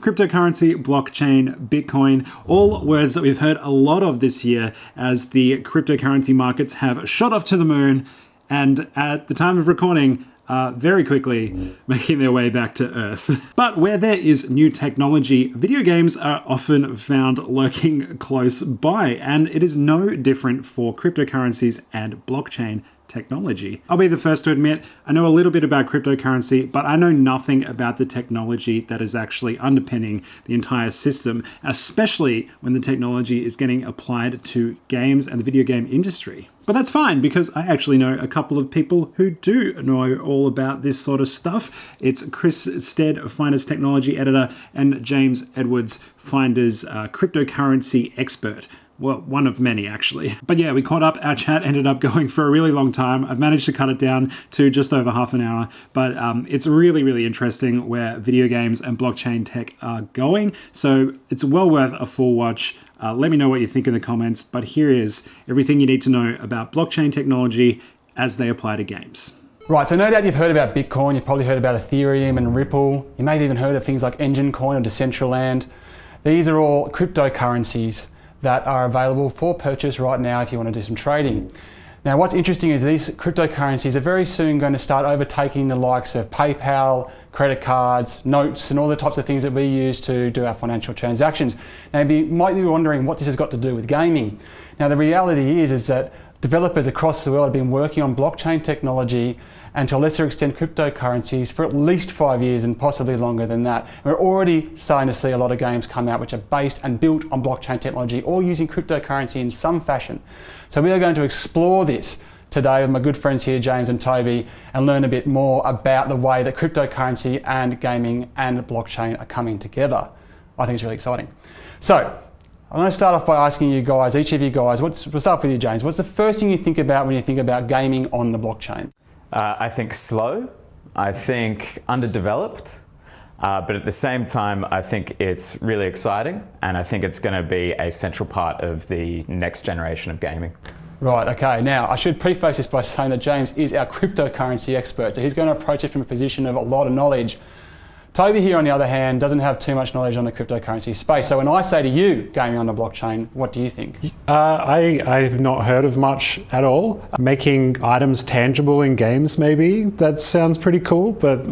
Cryptocurrency, blockchain, Bitcoin, all words that we've heard a lot of this year as the cryptocurrency markets have shot off to the moon and at the time of recording, very quickly making their way back to Earth. But where there is new technology, video games are often found lurking close by, and it is no different for cryptocurrencies and blockchain technology. I'll be the first to admit, I know a little bit about cryptocurrency, but I know nothing about the technology that is actually underpinning the entire system, especially when the technology is getting applied to games and the video game industry. But that's fine, because I actually know a couple of people who do know all about this sort of stuff. It's Chris Stead, Finder's technology editor, and James Edwards, Finder's cryptocurrency expert. Well, one of many, actually. But yeah, we caught up. Our chat ended up going for a really long time. I've managed to cut it down to just over half an hour. But it's really, really interesting where video games and blockchain tech are going. So it's well worth a full watch. Let me know what you think in the comments. But here is everything you need to know about blockchain technology as they apply to games. Right, so no doubt you've heard about Bitcoin. You've probably heard about Ethereum and Ripple. You may have even heard of things like Engine Coin or Decentraland. These are all cryptocurrencies that are available for purchase right now if you want to do some trading. Now, what's interesting is these cryptocurrencies are very soon going to start overtaking the likes of PayPal, credit cards, notes, and all the types of things that we use to do our financial transactions. Now, you might be wondering what this has got to do with gaming. Now, the reality is that developers across the world have been working on blockchain technology and to a lesser extent cryptocurrencies for at least 5 years and possibly longer than that. We're already starting to see a lot of games come out which are based and built on blockchain technology or using cryptocurrency in some fashion. So we are going to explore this today with my good friends here, James and Toby, and learn a bit more about the way that cryptocurrency and gaming and blockchain are coming together. I think it's really exciting. So I'm going to start off by asking you guys, each of you guys, we'll start with you, James. What's the first thing you think about when you think about gaming on the blockchain? I think slow, I think underdeveloped, but at the same time, I think it's really exciting, and I think it's going to be a central part of the next generation of gaming. Right, okay. Now, I should preface this by saying that James is our cryptocurrency expert, so he's going to approach it from a position of a lot of knowledge. Toby here, on the other hand, doesn't have too much knowledge on the cryptocurrency space. So when I say to you, gaming on the blockchain, what do you think? I've not heard of much at all. Making items tangible in games, maybe. That sounds pretty cool, but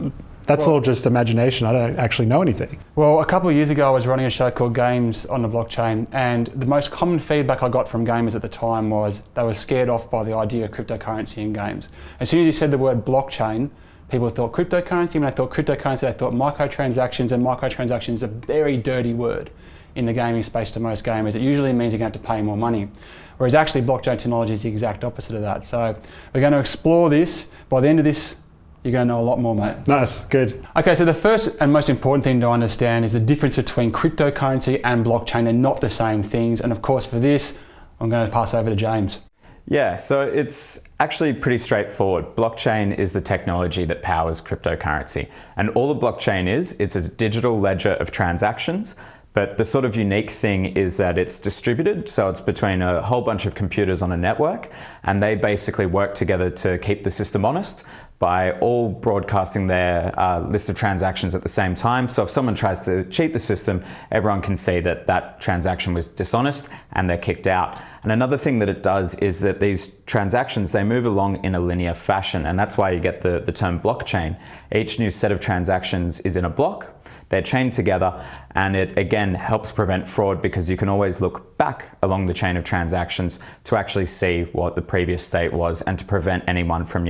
that's all just imagination. I don't actually know anything. Well, a couple of years ago, I was running a show called Games on the Blockchain, and the most common feedback I got from gamers at the time was they were scared off by the idea of cryptocurrency in games. As soon as you said the word blockchain, people thought cryptocurrency. When they thought cryptocurrency, they thought microtransactions, and microtransactions is a very dirty word in the gaming space to most gamers. It usually means you're going to have to pay more money. Whereas actually blockchain technology is the exact opposite of that. So we're going to explore this. By the end of this, you're going to know a lot more, mate. Nice, good. Okay, so the first and most important thing to understand is the difference between cryptocurrency and blockchain. They're not the same things. And of course, for this, I'm going to pass over to James. Yeah, so it's actually pretty straightforward. Blockchain is the technology that powers cryptocurrency. And all the blockchain is, it's a digital ledger of transactions. But the sort of unique thing is that it's distributed, so it's between a whole bunch of computers on a network, and they basically work together to keep the system honest by all broadcasting their list of transactions at the same time. So if someone tries to cheat the system, everyone can see that that transaction was dishonest and they're kicked out. And another thing that it does is that these transactions, they move along in a linear fashion, and that's why you get the term blockchain. Each new set of transactions is in a block. They're chained together, and it again helps prevent fraud because you can always look back along the chain of transactions to actually see what the previous state was and to prevent anyone from,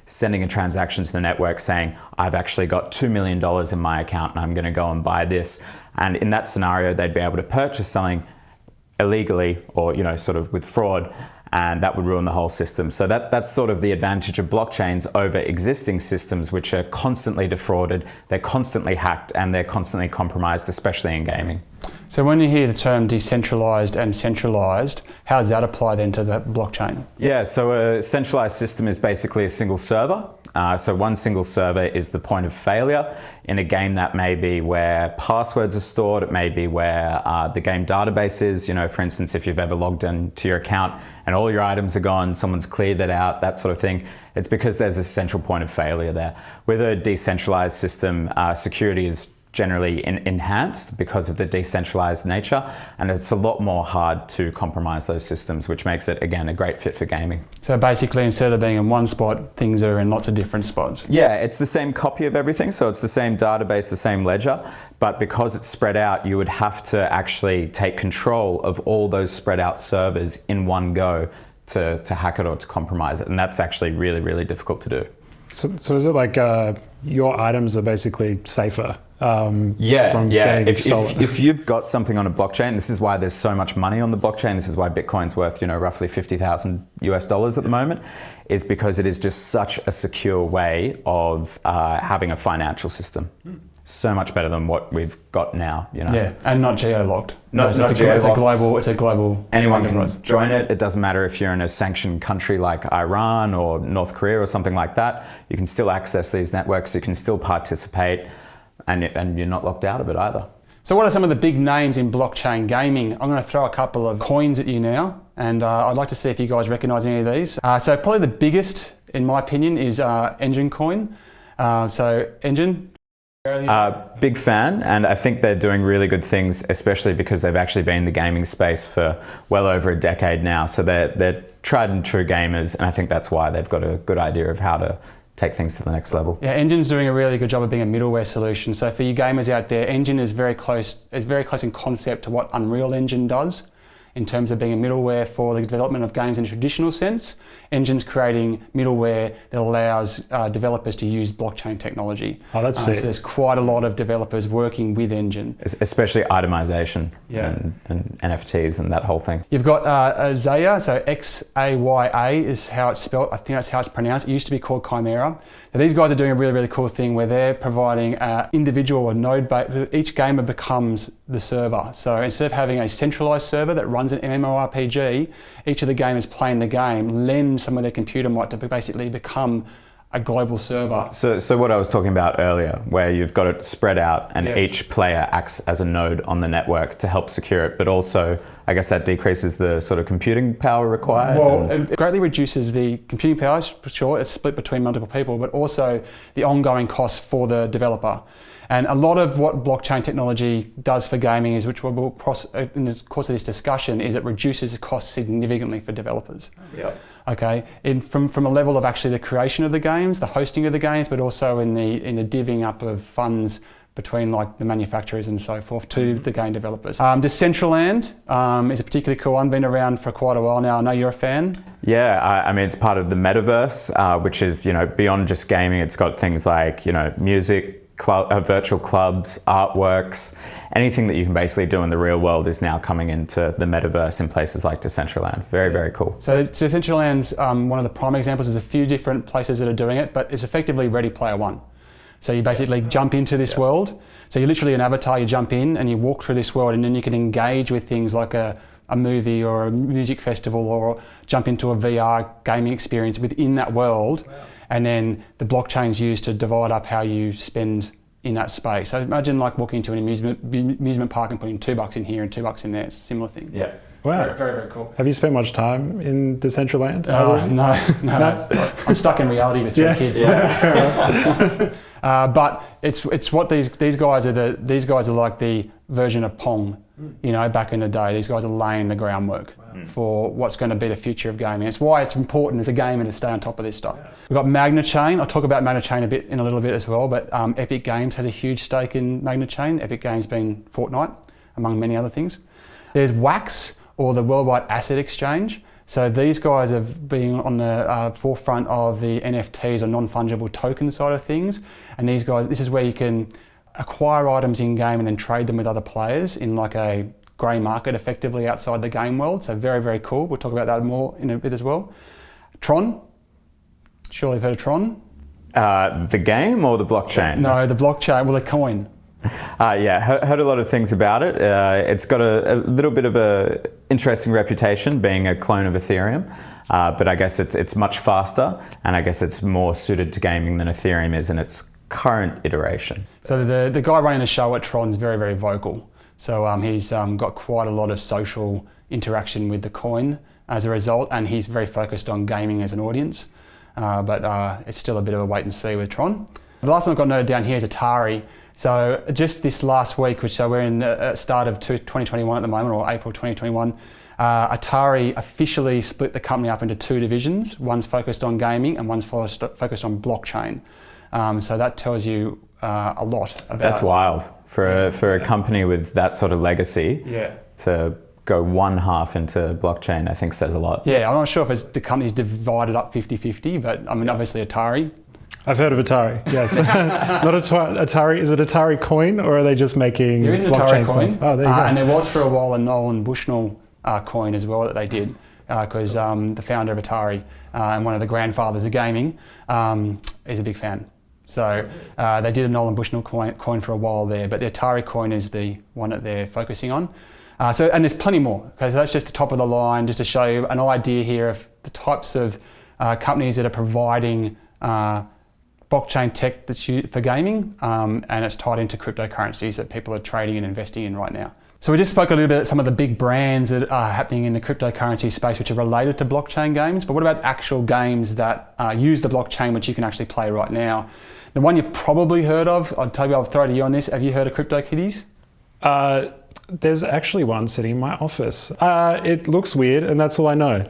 sending a transaction to the network saying, I've actually got $2 million in my account and I'm going to go and buy this. And in that scenario, they'd be able to purchase something illegally or, sort of with fraud, and that would ruin the whole system. So that's sort of the advantage of blockchains over existing systems, which are constantly defrauded, they're constantly hacked, and they're constantly compromised, especially in gaming. So when you hear the term decentralized and centralized, how does that apply then to the blockchain? Yeah, so a centralized system is basically a single server. So one single server is the point of failure. In a game, that may be where passwords are stored. It may be where the game database is. For instance, if you've ever logged into your account and all your items are gone, someone's cleared it out, that sort of thing. It's because there's a central point of failure there. With a decentralized system, security is generally enhanced because of the decentralized nature, and it's a lot more hard to compromise those systems, which makes it, again, a great fit for gaming. So basically, instead of being in one spot, things are in lots of different spots. Yeah, it's the same copy of everything, so it's the same database, the same ledger, but because it's spread out, you would have to actually take control of all those spread out servers in one go to hack it or to compromise it, and that's actually really, really difficult to do. So is it like your items are basically safer? From getting stolen? If you've got something on a blockchain, this is why there's so much money on the blockchain. This is why Bitcoin's worth, roughly $50,000 at the moment, is because it is just such a secure way of having a financial system. So much better than what we've got now, Yeah, and not geo-locked. It's a global. Anyone can join it. It doesn't matter if you're in a sanctioned country like Iran or North Korea or something like that. You can still access these networks. You can still participate, and you're not locked out of it either. So what are some of the big names in blockchain gaming? I'm going to throw a couple of coins at you now, and I'd like to see if you guys recognise any of these. So probably the biggest, in my opinion, is Engine coin. So Engine. Big fan, and I think they're doing really good things, especially because they've actually been in the gaming space for well over a decade now. So they're tried and true gamers, and I think that's why they've got a good idea of how to take things to the next level. Yeah, Engine's doing a really good job of being a middleware solution. So for you gamers out there, Engine is very close in concept to what Unreal Engine does in terms of being a middleware for the development of games in a traditional sense. Engine's creating middleware that allows developers to use blockchain technology. Oh, that's sick. So there's quite a lot of developers working with Engine. Especially itemization and NFTs and that whole thing. You've got Xaya, so Xaya is how it's spelled. I think that's how it's pronounced. It used to be called Chimera. So these guys are doing a really, really cool thing where they're providing individual or node based. Each gamer becomes the server. So instead of having a centralized server that runs an MMORPG, each of the gamers playing the game lend some of their computer might to basically become a global server. So what I was talking about earlier, where you've got it spread out and Yes. each player acts as a node on the network to help secure it, but also I guess that decreases the sort of computing power required. Well, it greatly reduces the computing power, for sure, it's split between multiple people, but also the ongoing costs for the developer. And a lot of what blockchain technology does for gaming is, which we'll in the course of this discussion, is it reduces the costs significantly for developers. Yep. Okay, from a level of actually the creation of the games, the hosting of the games, but also in the divvying up of funds between like the manufacturers and so forth to the game developers. Decentraland is a particularly cool one, been around for quite a while now. I know you're a fan. Yeah, I mean, it's part of the metaverse, which is, beyond just gaming. It's got things like, music, virtual clubs, artworks, anything that you can basically do in the real world is now coming into the metaverse in places like Decentraland. Very, very cool. So Decentraland's one of the prime examples. There's a few different places that are doing it, but it's effectively Ready Player One. So you basically jump into this world. So you're literally an avatar, you jump in and you walk through this world, and then you can engage with things like a movie or a music festival, or jump into a VR gaming experience within that world. Wow. And then the blockchain's used to divide up how you spend in that space. So imagine like walking into an amusement park and putting $2 in here and $2 in there. It's a similar thing. Yeah. Wow. Very, very, very cool. Have you spent much time in Decentraland? No. I'm stuck in reality with three kids. Yeah. But it's what these guys are. These guys are like the version of Pong. Back in the day, these guys are laying the groundwork for what's going to be the future of gaming. It's why it's important as a gamer to stay on top of this stuff. Yeah. We've got Magna Chain. I'll talk about Magna Chain in a little bit as well, but Epic Games has a huge stake in Magna Chain. Epic Games being Fortnite, among many other things. There's Wax, or the Worldwide Asset Exchange. So these guys have been on the forefront of the NFTs, or non-fungible token side of things. And these guys, this is where you can acquire items in game and then trade them with other players in like a grey market effectively outside the game world. So very, very cool. We'll talk about that more in a bit as well. Tron. Surely you've heard of Tron? The game or the blockchain? No, the blockchain, well, the coin. Heard a lot of things about it. It's got a little bit of a interesting reputation being a clone of Ethereum, but I guess it's much faster, and I guess it's more suited to gaming than Ethereum is in its current iteration. So the guy running the show at Tron's very, very vocal. So he's got quite a lot of social interaction with the coin as a result, and he's very focused on gaming as an audience. But it's still a bit of a wait and see with Tron. The last one I've got noted down here is Atari. So just this last week, so we're in the start of 2021 at the moment, or April 2021, Atari officially split the company up into two divisions. One's focused on gaming and one's focused on blockchain. So that tells you a lot about... That's wild for a company with that sort of legacy to go one half into blockchain, I think says a lot. Yeah, I'm not sure if the company's divided up 50-50, but I mean, obviously Atari. I've heard of Atari, yes. Not Atari. Is it Atari coin, or are they just making there is an blockchain Atari coin. stuff? Oh, there you go. And there was for a while a Nolan Bushnell coin as well that they did, because the founder of Atari and one of the grandfathers of gaming is a big fan. So they did a Nolan Bushnell coin for a while there, but the Atari coin is the one that they're focusing on. And there's plenty more, because that's just the top of the line, just to show you an idea here of the types of companies that are providing blockchain tech that's used for gaming, and it's tied into cryptocurrencies that people are trading and investing in right now. So we just spoke a little bit about some of the big brands that are happening in the cryptocurrency space which are related to blockchain games, but what about actual games that use the blockchain which you can actually play right now? The one you've probably heard of, Toby, I'll throw to you on this. Have you heard of CryptoKitties? There's actually one sitting in my office. It looks weird, and that's all I know.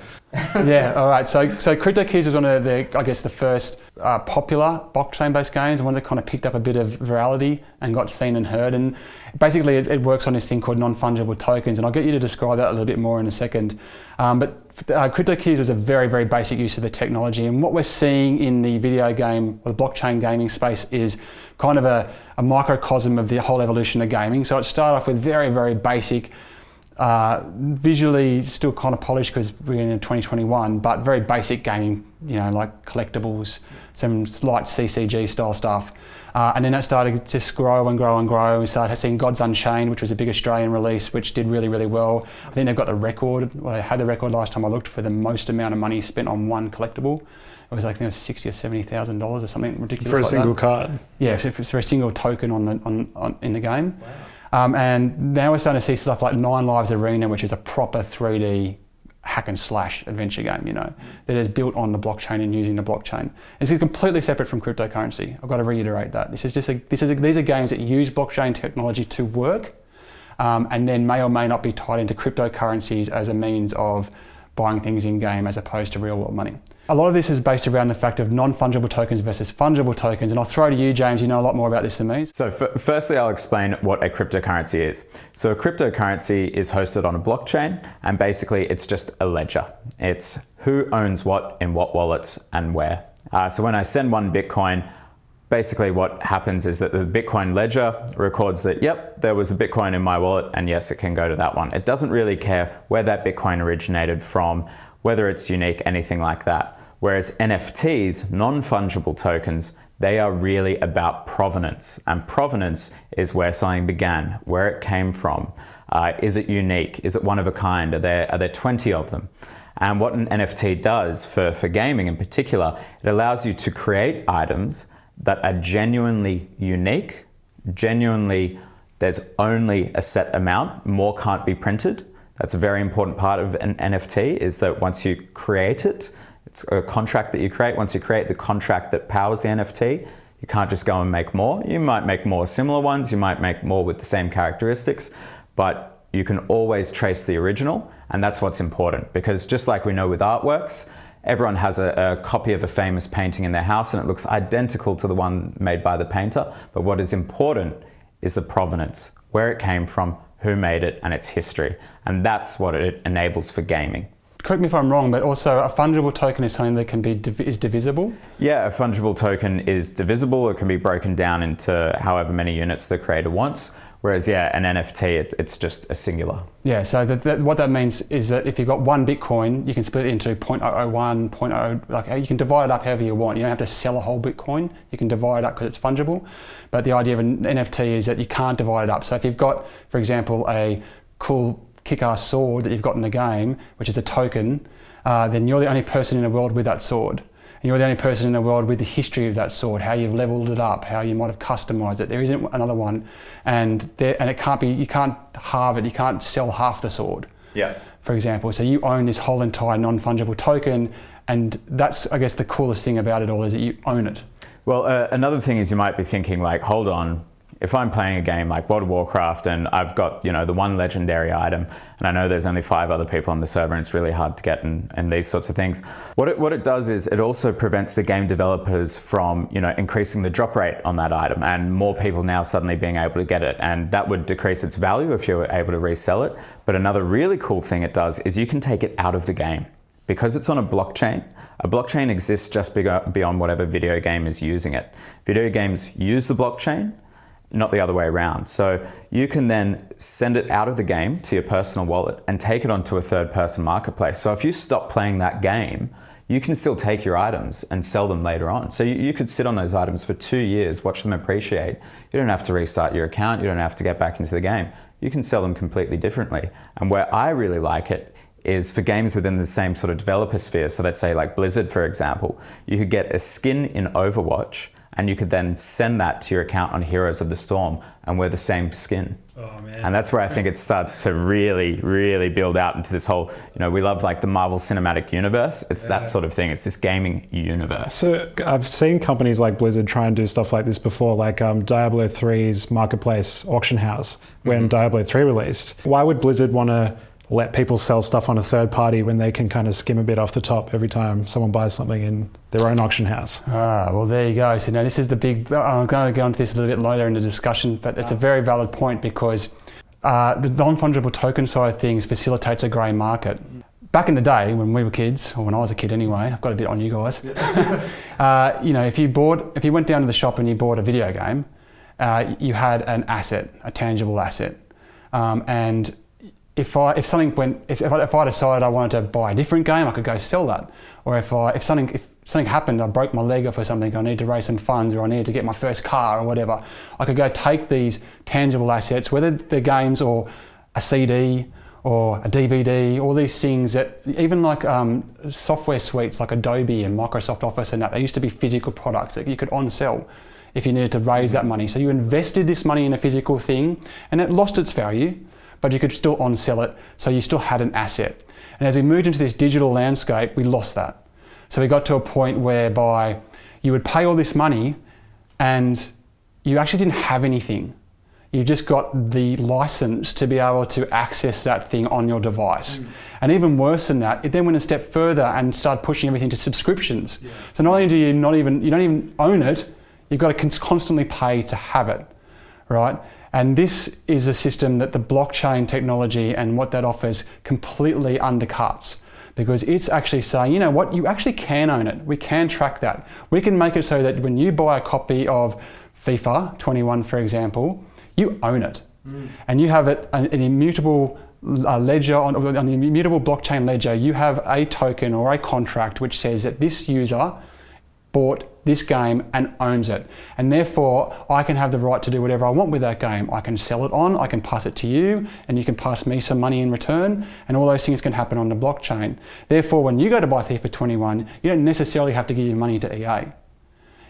Yeah, all right. So CryptoKitties was one of the first popular blockchain-based games, one that kind of picked up a bit of virality and got seen and heard. And basically, it works on this thing called non-fungible tokens, and I'll get you to describe that a little bit more in a second. But CryptoKitties was a very, very basic use of the technology, and what we're seeing in the video game or the blockchain gaming space is kind of a microcosm of the whole evolution of gaming. So it started off with very, very basic, visually still kind of polished because we're in 2021, but very basic gaming, like collectibles, some slight CCG style stuff. And then that started to just grow and grow and grow. We started seeing Gods Unchained, which was a big Australian release, which did really, really well. I think they've got the record, they had the record last time I looked for the most amount of money spent on one collectible. It was like, I think it was $60,000 or $70,000 or something ridiculous. For a like single that. card. Yeah, for a single token in the game. Wow. And now we're starting to see stuff like Nine Lives Arena, which is a proper 3D hack and slash adventure game, that is built on the blockchain and using the blockchain. This is completely separate from cryptocurrency. I've got to reiterate that. These are games that use blockchain technology to work, and then may or may not be tied into cryptocurrencies as a means of buying things in game as opposed to real world money. A lot of this is based around the fact of non-fungible tokens versus fungible tokens, and I'll throw to you, James, you know a lot more about this than me. So firstly, I'll explain what a cryptocurrency is. So a cryptocurrency is hosted on a blockchain, and basically it's just a ledger. It's who owns what in what wallets and where. So when I send one Bitcoin, basically what happens is that the Bitcoin ledger records that, yep, there was a Bitcoin in my wallet, and yes, it can go to that one. It doesn't really care where that Bitcoin originated from, whether it's unique, anything like that. Whereas NFTs, non-fungible tokens, they are really about provenance. And provenance is where something began, where it came from. Is it unique? Is it one of a kind? Are there 20 of them? And what an NFT does for gaming in particular, it allows you to create items that are genuinely unique, there's only a set amount, more can't be printed. That's a very important part of an NFT, is that once you create it, it's a contract that you create. Once you create the contract that powers the NFT, you can't just go and make more. You might make more similar ones, you might make more with the same characteristics, but you can always trace the original, and that's what's important, because just like we know with artworks, everyone has a copy of a famous painting in their house and it looks identical to the one made by the painter, but what is important is the provenance, where it came from, who made it, and its history, and that's what it enables for gaming. Correct me if I'm wrong, but also a fungible token is something that is divisible? Yeah, a fungible token is divisible. It can be broken down into however many units the creator wants. Whereas, yeah, an NFT, it's just a singular. Yeah, so what that means is that if you've got one Bitcoin, you can split it into 0.001, 0.0, like you can divide it up however you want. You don't have to sell a whole Bitcoin. You can divide it up because it's fungible. But the idea of an NFT is that you can't divide it up. So if you've got, for example, a cool kick-ass sword that you've got in the game, which is a token, then you're the only person in the world with that sword. And you're the only person in the world with the history of that sword, how you've leveled it up, how you might have customized it. There isn't another one, and it can't be. You can't halve it. You can't sell half the sword. Yeah. For example, so you own this whole entire non-fungible token, and that's, I guess, the coolest thing about it all is that you own it. Well, another thing is you might be thinking like, hold on, if I'm playing a game like World of Warcraft and I've got, the one legendary item, and I know there's only 5 other people on the server and it's really hard to get and these sorts of things, what it does is it also prevents the game developers from, increasing the drop rate on that item and more people now suddenly being able to get it. And that would decrease its value if you were able to resell it. But another really cool thing it does is you can take it out of the game. Because it's on a blockchain exists just beyond whatever video game is using it. Video games use the blockchain, not the other way around. So you can then send it out of the game to your personal wallet and take it onto a third-person marketplace. So if you stop playing that game, you can still take your items and sell them later on. So you could sit on those items for 2 years, watch them appreciate. You don't have to restart your account. You don't have to get back into the game. You can sell them completely differently. And where I really like it is for games within the same sort of developer sphere. So let's say like Blizzard, for example, you could get a skin in Overwatch and you could then send that to your account on Heroes of the Storm and wear the same skin. Oh, man. And that's where I think it starts to really, really build out into this whole, we love like the Marvel Cinematic Universe. It's that sort of thing. It's this gaming universe. So I've seen companies like Blizzard try and do stuff like this before, like Diablo 3's marketplace auction house when Diablo 3 released. Why would Blizzard want to let people sell stuff on a third party when they can kind of skim a bit off the top every time someone buys something in their own auction house? Well, there you go. So now this is the big, I'm going to go into this a little bit later in the discussion, but it's a very valid point because the non-fungible token side of things facilitates a grey market. Back in the day when we were kids, or when I was a kid anyway, I've got a bit on you guys. If you went down to the shop and you bought a video game, you had an asset, a tangible asset. And if I decided I wanted to buy a different game, I could go sell that. Or if something happened, I broke my leg off or something, I need to raise some funds, or I needed to get my first car or whatever, I could go take these tangible assets, whether they're games or a CD or a DVD, all these things that even like software suites like Adobe and Microsoft Office and that, they used to be physical products that you could on-sell if you needed to raise that money. So you invested this money in a physical thing and it lost its value, but you could still on-sell it, so you still had an asset. And as we moved into this digital landscape, we lost that. So we got to a point whereby you would pay all this money and you actually didn't have anything. You just got the license to be able to access that thing on your device. And even worse than that, it then went a step further and started pushing everything to subscriptions. So not only do you don't even own it, you've got to constantly pay to have it, right? And this is a system that the blockchain technology and what that offers completely undercuts, because it's actually saying, you know what, you actually can own it. We can track that. We can make it so that when you buy a copy of FIFA 21, for example, you own it. And you have it an immutable ledger, on the immutable blockchain ledger, you have a token or a contract which says that this user bought this game and owns it. And therefore, I can have the right to do whatever I want with that game. I can sell it on, I can pass it to you, and you can pass me some money in return, and all those things can happen on the blockchain. Therefore, when you go to buy FIFA 21, you don't necessarily have to give your money to EA.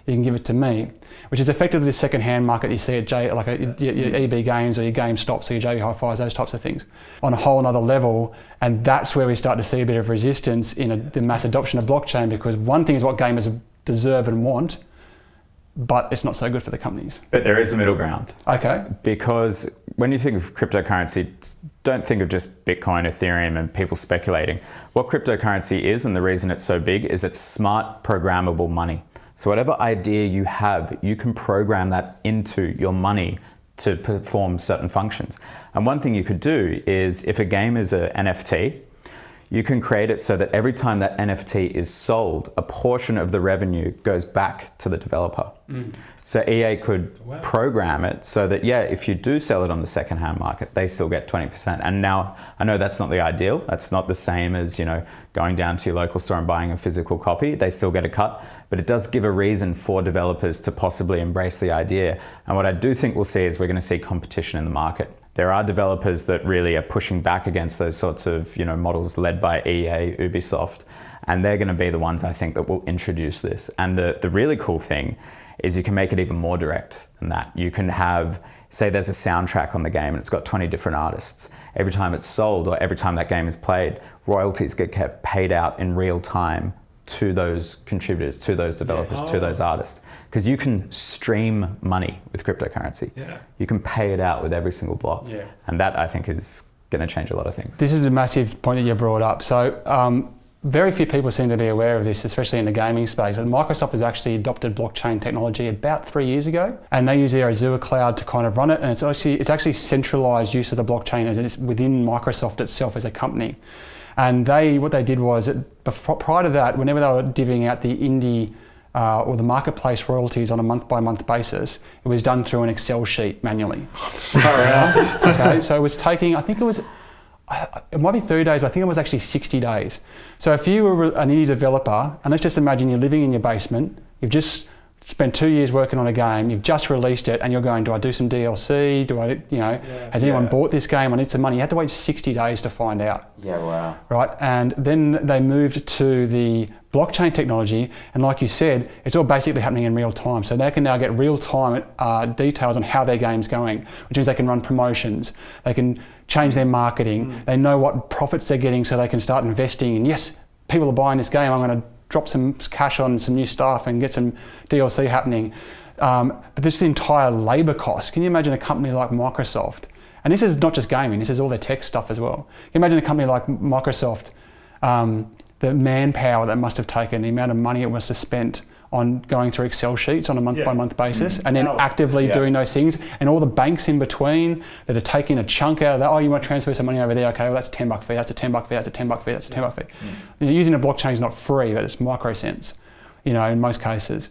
You can give it to me, which is effectively the second-hand market you see at your EB Games or your GameStops or your JB Hi-Fis, those types of things, on a whole other level. And that's where we start to see a bit of resistance in the mass adoption of blockchain, because one thing is what gamers deserve and want, but it's not so good for the companies. But there is a middle ground. Okay. Because when you think of cryptocurrency, don't think of just Bitcoin, Ethereum, and people speculating. What cryptocurrency is, and the reason it's so big, is it's smart, programmable money. So whatever idea you have, you can program that into your money to perform certain functions. And one thing you could do is, if a game is an NFT, you can create it so that every time that NFT is sold, a portion of the revenue goes back to the developer. So EA could program it so that, if you do sell it on the secondhand market, they still get 20%. And now, I know that's not the ideal. That's not the same as, going down to your local store and buying a physical copy. They still get a cut, but it does give a reason for developers to possibly embrace the idea. And what I do think we'll see is we're going to see competition in the market. There are developers that really are pushing back against those sorts of models led by EA, Ubisoft, and they're going to be the ones, I think, that will introduce this. And the really cool thing is you can make it even more direct than that. You can have, say there's a soundtrack on the game and it's got 20 different artists. Every time it's sold or every time that game is played, royalties get kept paid out in real time to those contributors, to those developers, to those artists. Because you can stream money with cryptocurrency. Yeah. You can pay it out with every single block. Yeah. And that, I think, is going to change a lot of things. This is a massive point that you brought up. So very few people seem to be aware of this, especially in the gaming space. And Microsoft has actually adopted blockchain technology about 3 years ago, and they use their Azure cloud to kind of run it. And it's actually centralized use of the blockchain as it's within Microsoft itself as a company. And what they did was, prior to that, whenever they were divvying out the indie or the marketplace royalties on a month-by-month basis, it was done through an Excel sheet manually. Okay, so it was taking, I think it might be 30 days, I think it was actually 60 days. So if you were an indie developer, and let's just imagine you're living in your basement, you've just spent 2 years working on a game, you've just released it, and you're going, do I do some DLC? Has anyone bought this game? I need some money. You had to wait 60 days to find out. Yeah, wow. Right, and then they moved to the blockchain technology, and like you said, it's all basically happening in real time. So they can now get real time details on how their game's going, which means they can run promotions, they can change their marketing, they know what profits they're getting, so they can start investing. And yes, people are buying this game, I'm going to drop some cash on some new stuff and get some DLC happening. But this entire labor cost, can you imagine a company like Microsoft? And this is not just gaming, this is all their tech stuff as well. Can you imagine a company like Microsoft, the manpower that must have taken, the amount of money it must have spent on going through Excel sheets on a month-by-month basis, and then actively doing those things, and all the banks in between that are taking a chunk out of that. Oh, you want to transfer some money over there? Okay, well that's $10 fee, that's a $10 fee, that's a $10 fee, that's a $10 fee. Using a blockchain is not free, but it's microcents, in most cases.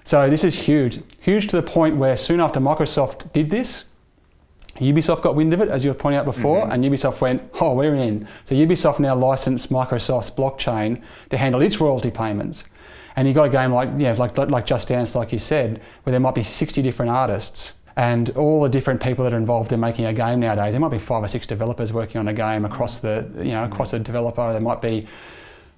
So this is huge to the point where soon after Microsoft did this, Ubisoft got wind of it, as you were pointing out before, and Ubisoft went, oh, we're in. So Ubisoft now licensed Microsoft's blockchain to handle its royalty payments. And you got a game like Just Dance, like you said, where there might be 60 different artists and all the different people that are involved in making a game nowadays. There might be 5 or 6 developers working on a game across across a developer. There might be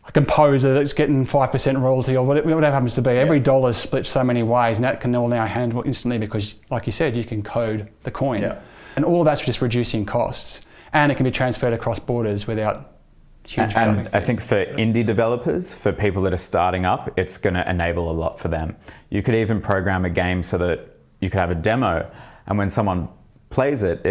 a composer that's getting 5% royalty or whatever it happens to be. Every dollar is split so many ways, and that can all now handle instantly because, like you said, you can code the coin. Yeah. And all that's just reducing costs. And it can be transferred across borders without huge And I think for indie developers, for people that are starting up, it's going to enable a lot for them. You could even program a game so that you could have a demo, and when someone plays it,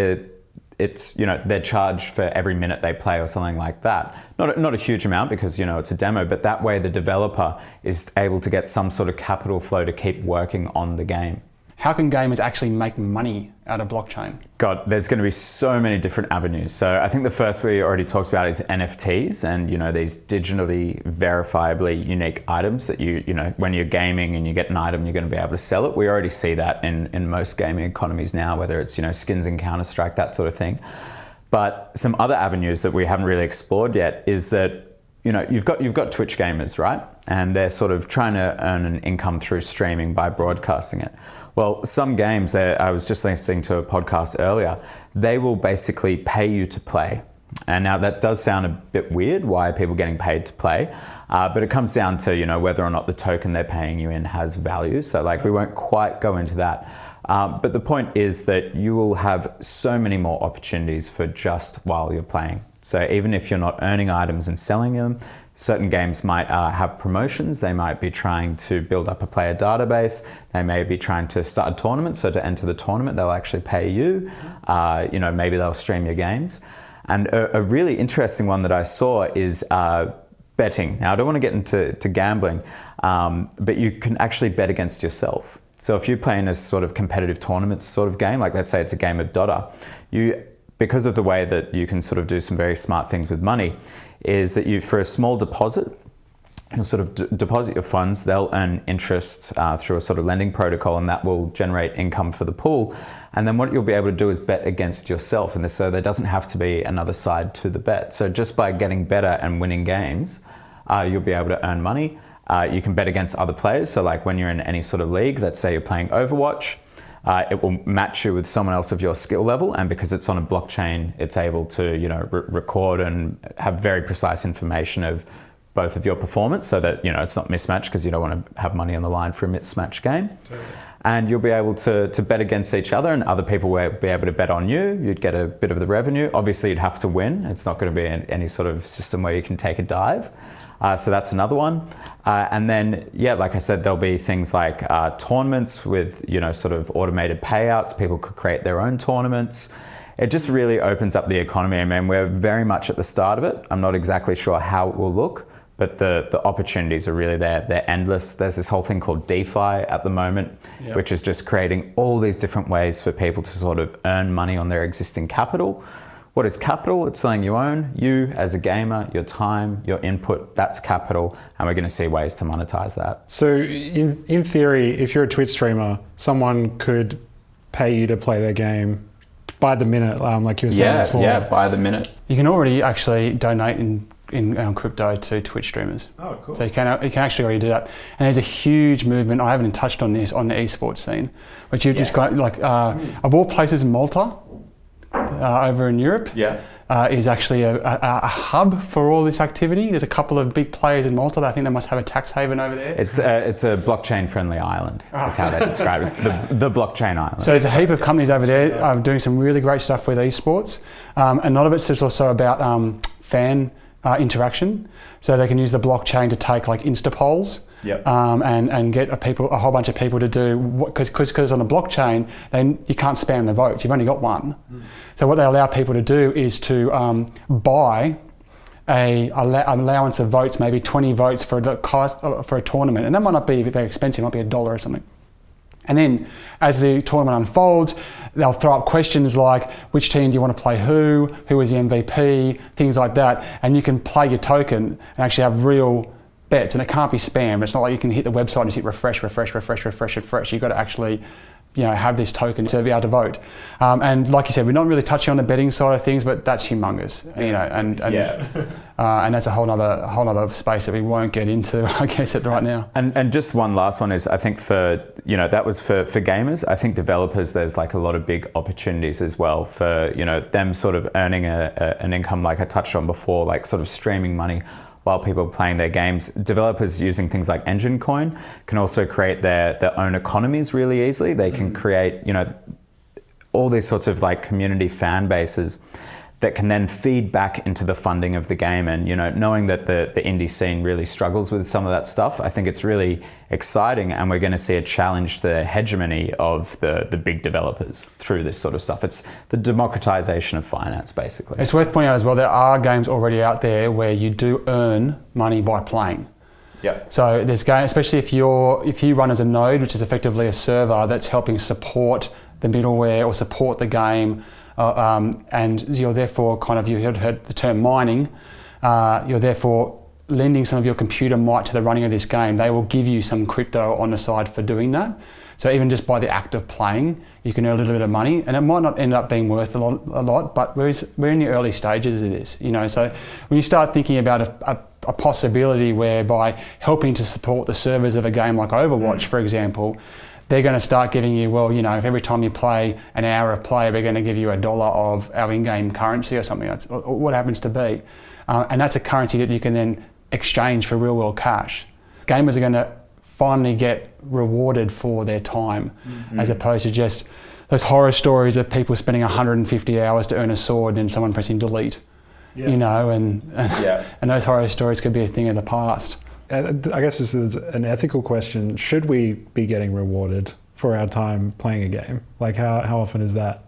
it's they're charged for every minute they play or something like that. Not a huge amount because it's a demo, but that way the developer is able to get some sort of capital flow to keep working on the game. How can gamers actually make money out of blockchain? God, there's going to be so many different avenues. So I think the first we already talked about is NFTs, and these digitally verifiably unique items that when you're gaming and you get an item, you're going to be able to sell it. We already see that in most gaming economies now, whether it's skins in Counter-Strike, that sort of thing. But some other avenues that we haven't really explored yet is that you've got Twitch gamers, right? And they're sort of trying to earn an income through streaming by broadcasting it. Well, some games, I was just listening to a podcast earlier, they will basically pay you to play. And now that does sound a bit weird, why are people getting paid to play? But it comes down to, whether or not the token they're paying you in has value. So we won't quite go into that. But the point is that you will have so many more opportunities for just while you're playing. So even if you're not earning items and selling them, certain games might have promotions. They might be trying to build up a player database. They may be trying to start a tournament. So to enter the tournament, they'll actually pay you. Maybe they'll stream your games. And a really interesting one that I saw is betting. Now, I don't want to get into gambling, but you can actually bet against yourself. So if you're playing a sort of competitive tournament sort of game, like let's say it's a game of Dota, because of the way that you can sort of do some very smart things with money, is that for a small deposit, you'll sort of deposit your funds, they'll earn interest through a sort of lending protocol, and that will generate income for the pool. And then what you'll be able to do is bet against yourself, and so there doesn't have to be another side to the bet. So just by getting better and winning games, you'll be able to earn money. You can bet against other players. So like when you're in any sort of league, let's say you're playing Overwatch, it will match you with someone else of your skill level, and because it's on a blockchain, it's able to record and have very precise information of both of your performance so that, it's not mismatched, because you don't want to have money on the line for a mismatched game. Totally. And you'll be able to bet against each other, and other people will be able to bet on you. You'd get a bit of the revenue. Obviously, you'd have to win. It's not going to be any sort of system where you can take a dive. So that's another one. And then, like I said, there'll be things like tournaments with, sort of automated payouts. People could create their own tournaments. It just really opens up the economy. I mean, we're very much at the start of it. I'm not exactly sure how it will look, but the opportunities are really there. They're endless. There's this whole thing called DeFi at the moment, which is just creating all these different ways for people to sort of earn money on their existing capital. What is capital? It's something you own. You, as a gamer, your time, your input, that's capital. And we're going to see ways to monetize that. So in theory, if you're a Twitch streamer, someone could pay you to play their game by the minute, like you were saying before. Yeah, by the minute. You can already actually donate in crypto to Twitch streamers. Oh, cool. So you can actually already do that. And there's a huge movement, I haven't touched on this, on the esports scene, which you've just got, of all places, Malta, over in Europe, is actually a hub for all this activity. There's a couple of big players in Malta. I think they must have a tax haven over there. It's a blockchain-friendly island, is how they describe it. It's the blockchain island. So there's a heap of companies over there doing some really great stuff with esports. And a lot of it's just also about fan interaction. So they can use the blockchain to take like Insta polls. And get a whole bunch of people to do, because on a blockchain, then you can't spam the votes. You've only got one. So what they allow people to do is to buy an allowance of votes, maybe 20 votes for the cost for a tournament, and that might not be very expensive. It might be $1 or something. And then as the tournament unfolds, they'll throw up questions like, which team do you want to play who is the MVP, things like that. And you can play your token and actually have real bets, and it can't be spam. It's not like you can hit the website and just hit refresh. You've got to actually, have this token to be able to vote. And like you said, we're not really touching on the betting side of things, but that's humongous, and that's a whole nother space that we won't get into, I guess, right now. And just one last one is, I think that was for gamers. I think developers, there's like a lot of big opportunities as well for, them sort of earning an income, like I touched on before, like sort of streaming money while people are playing their games. Developers using things like Engine Coin can also create their own economies really easily. They can create, all these sorts of like community fan bases that can then feed back into the funding of the game. And, knowing that the indie scene really struggles with some of that stuff, I think it's really exciting, and we're going to see a challenge to the hegemony of the big developers through this sort of stuff. It's the democratization of finance, basically. It's worth pointing out as well, there are games already out there where you do earn money by playing. Yep. So there's games, especially if you run as a node, which is effectively a server that's helping support the middleware or support the game, and you're therefore you heard the term mining, you're therefore lending some of your computer might to the running of this game. They will give you some crypto on the side for doing that. So even just by the act of playing, you can earn a little bit of money, and it might not end up being worth a lot, but we're in the early stages of this. So when you start thinking about a possibility whereby helping to support the servers of a game like Overwatch, for example, they're going to start giving you, if every time you play an hour of play, we're going to give you $1 of our in-game currency or something. That's what happens to be. And that's a currency that you can then exchange for real-world cash. Gamers are going to finally get rewarded for their time, as opposed to just those horror stories of people spending 150 hours to earn a sword and someone pressing delete. And those horror stories could be a thing of the past. I guess this is an ethical question. Should we be getting rewarded for our time playing a game? Like how often is that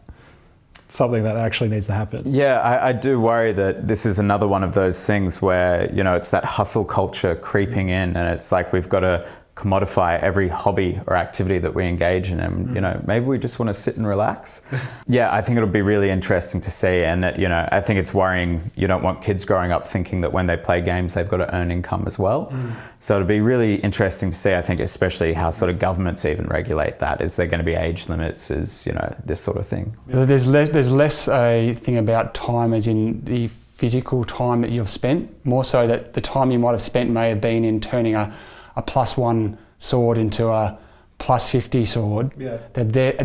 something that actually needs to happen? Yeah, I do worry that this is another one of those things where, it's that hustle culture creeping in, and it's like we've got to commodify every hobby or activity that we engage in, and maybe we just want to sit and relax. I think it'll be really interesting to see, and that, I think it's worrying. You don't want kids growing up thinking that when they play games they've got to earn income as well. So it'll be really interesting to see, I think, especially how sort of governments even regulate that. Is there going to be age limits? Is this sort of thing? There's less a thing about time as in the physical time that you've spent, more so that the time you might have spent may have been in turning a +1 sword into a +50 sword.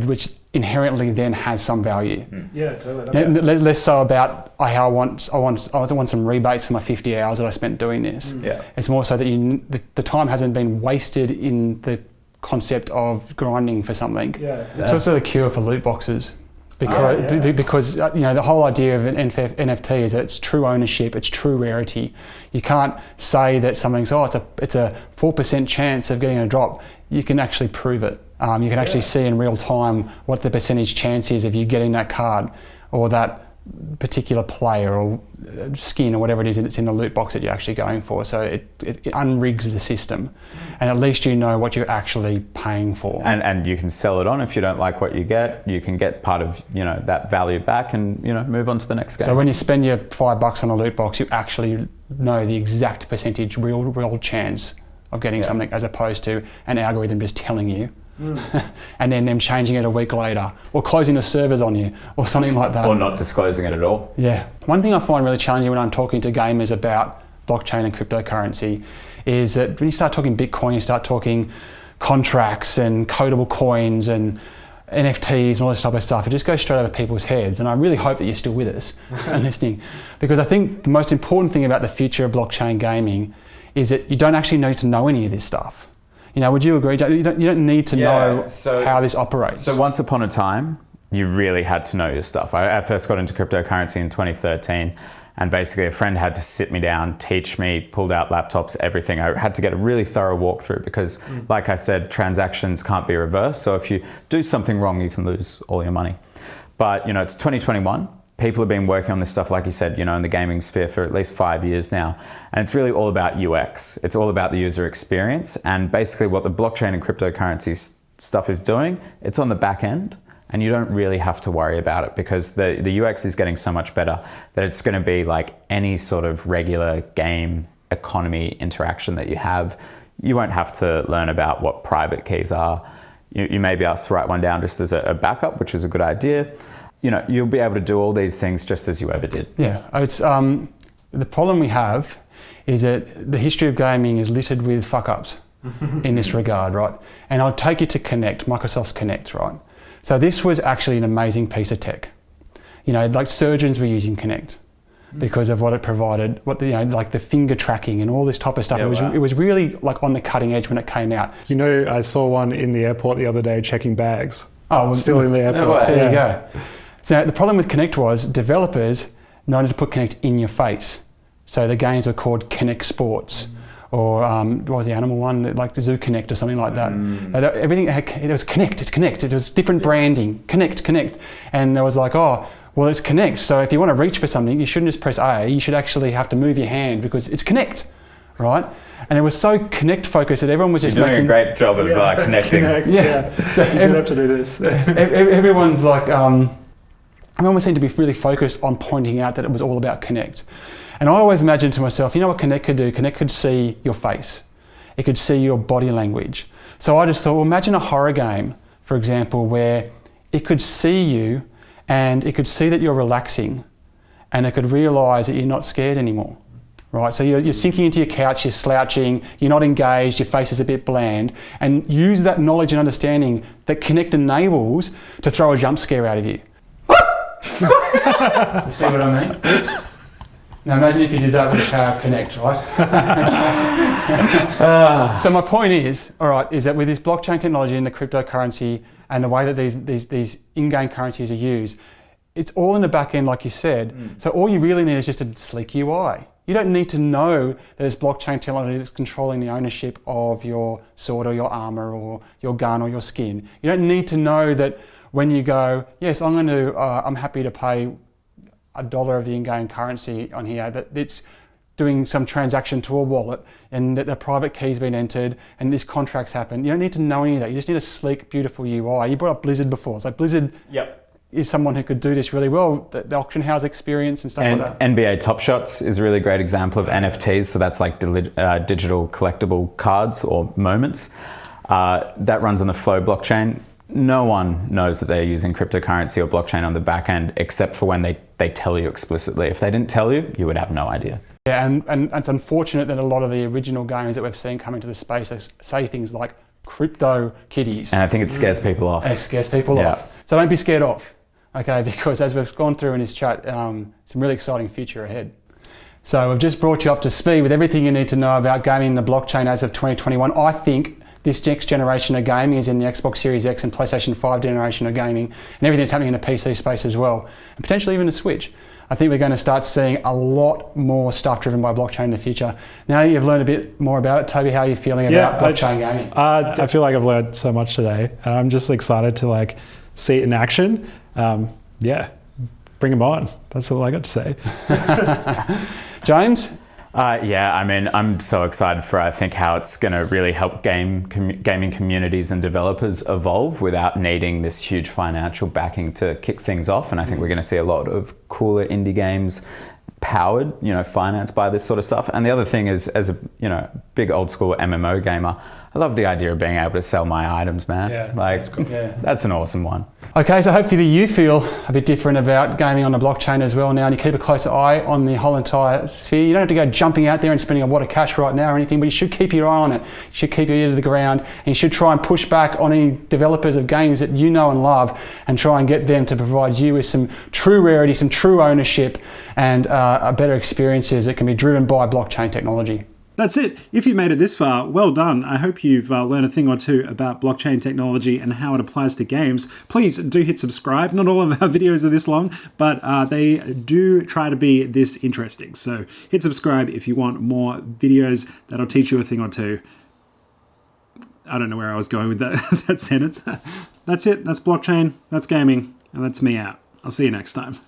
Which inherently then has some value. Yeah, totally. Less so about I want some rebates for my 50 hours that I spent doing this. Yeah. It's more so that the time hasn't been wasted in the concept of grinding for something. Yeah. It's also the cure for loot boxes. Because the whole idea of an NFT is that it's true ownership, it's true rarity. You can't say that something's it's a 4% chance of getting a drop. You can actually prove it. You can actually see in real time what the percentage chance is of you getting that card or that particular player or skin or whatever it is that's in the loot box that you're actually going for. So it unrigs the system, and at least you know what you're actually paying for. And you can sell it on if you don't like what you get. You can get part of that value back and move on to the next game. So when you spend your $5 on a loot box, you actually know the exact percentage, real chance of getting something, as opposed to an algorithm just telling you. And then them changing it a week later, or closing the servers on you, or something like that. Or not disclosing it at all. Yeah. One thing I find really challenging when I'm talking to gamers about blockchain and cryptocurrency is that when you start talking Bitcoin, you start talking contracts and codable coins and NFTs and all this type of stuff. It just goes straight over people's heads. And I really hope that you're still with us and listening, because I think the most important thing about the future of blockchain gaming is that you don't actually need to know any of this stuff. Would you agree? You don't need to know how this operates. So once upon a time, you really had to know your stuff. I first got into cryptocurrency in 2013, and basically a friend had to sit me down, teach me, pulled out laptops, everything. I had to get a really thorough walkthrough because, like I said, transactions can't be reversed. So if you do something wrong, you can lose all your money. But, it's 2021. People have been working on this stuff, like you said, in the gaming sphere for at least 5 years now. And it's really all about UX. It's all about the user experience. And basically what the blockchain and cryptocurrency stuff is doing, it's on the back end. And you don't really have to worry about it because the UX is getting so much better that it's going to be like any sort of regular game economy interaction that you have. You won't have to learn about what private keys are. You may be able to write one down just as a backup, which is a good idea. You'll be able to do all these things just as you ever did. Yeah, it's the problem we have is that the history of gaming is littered with fuck-ups in this regard, right? And I'll take you to Connect, Microsoft's Connect, right? So this was actually an amazing piece of tech. Like surgeons were using Connect because of what it provided, like the finger tracking and all this type of stuff. Yeah, it was really like on the cutting edge when it came out. I saw one in the airport the other day checking bags. Oh, still in the airport. There you go. So the problem with Connect was developers wanted to put Connect in your face. So the games were called Connect Sports, or what was the animal one, like the Zoo Connect or something like that. Everything it was Connect. It's Connect. It was different branding. Connect. And there was like, it's Connect. So if you want to reach for something, you shouldn't just press A. You should actually have to move your hand because it's Connect, right? And it was so Connect focused that everyone was just You're doing a great job of connecting. So you do have to do this. Everyone's like. Everyone seemed to be really focused on pointing out that it was all about Connect. And I always imagined to myself, what Connect could do? Connect could see your face. It could see your body language. So I just thought, imagine a horror game, for example, where it could see you and it could see that you're relaxing and it could realise that you're not scared anymore. Right, so you're sinking into your couch, you're slouching, you're not engaged, your face is a bit bland, and use that knowledge and understanding that Connect enables to throw a jump scare out of you. You see what I mean? Now imagine if you did that with the power of Connect, right? So my point is that with this blockchain technology and the cryptocurrency and the way that these in-game currencies are used, it's all in the back end, like you said. So all you really need is just a sleek UI. You don't need to know that it's blockchain technology that's controlling the ownership of your sword or your armor or your gun or your skin. You don't need to know that when you go, yes, I'm happy to pay $1 of the in-game currency on here, that it's doing some transaction to a wallet and that the private key's been entered and this contract's happened. You don't need to know any of that. You just need a sleek, beautiful UI. You brought up Blizzard before. So Blizzard is someone who could do this really well, the auction house experience and stuff like that. NBA Top Shots is a really great example of NFTs. So that's like digital collectible cards or moments. That runs on the Flow blockchain. No one knows that they're using cryptocurrency or blockchain on the back end except for when they tell you explicitly. If they didn't tell you, you would have no idea. Yeah, and it's unfortunate that a lot of the original games that we've seen come into the space say things like crypto kitties. And I think it scares people off. It scares people off. So don't be scared off, okay? Because as we've gone through in this chat, some really exciting future ahead. So we've just brought you up to speed with everything you need to know about gaming in the blockchain as of 2021. I think this next generation of gaming is in the Xbox Series X and PlayStation 5 generation of gaming, and everything that's happening in the PC space as well, and potentially even the Switch. I think we're going to start seeing a lot more stuff driven by blockchain in the future. Now you've learned a bit more about it, Toby, how are you feeling about blockchain gaming? I feel like I've learned so much today, and I'm just excited to like see it in action. Bring them on. That's all I got to say. James? I mean, I'm so excited for, I think, how it's going to really help gaming communities and developers evolve without needing this huge financial backing to kick things off. And I think we're going to see a lot of cooler indie games powered, financed by this sort of stuff. And the other thing is, as a, big old school MMO gamer, I love the idea of being able to sell my items, man. Yeah, that's cool. That's an awesome one. Okay, so hopefully you feel a bit different about gaming on the blockchain as well now, and you keep a closer eye on the whole entire sphere. You don't have to go jumping out there and spending a wad of cash right now or anything, but you should keep your eye on it. You should keep your ear to the ground, and you should try and push back on any developers of games that you know and love, and try and get them to provide you with some true rarity, some true ownership, and better experiences that can be driven by blockchain technology. That's it. If you made it this far, well done. I hope you've learned a thing or two about blockchain technology and how it applies to games. Please do hit subscribe. Not all of our videos are this long, but they do try to be this interesting. So hit subscribe if you want more videos that'll teach you a thing or two. I don't know where I was going with that sentence. That's it. That's blockchain. That's gaming. And that's me out. I'll see you next time.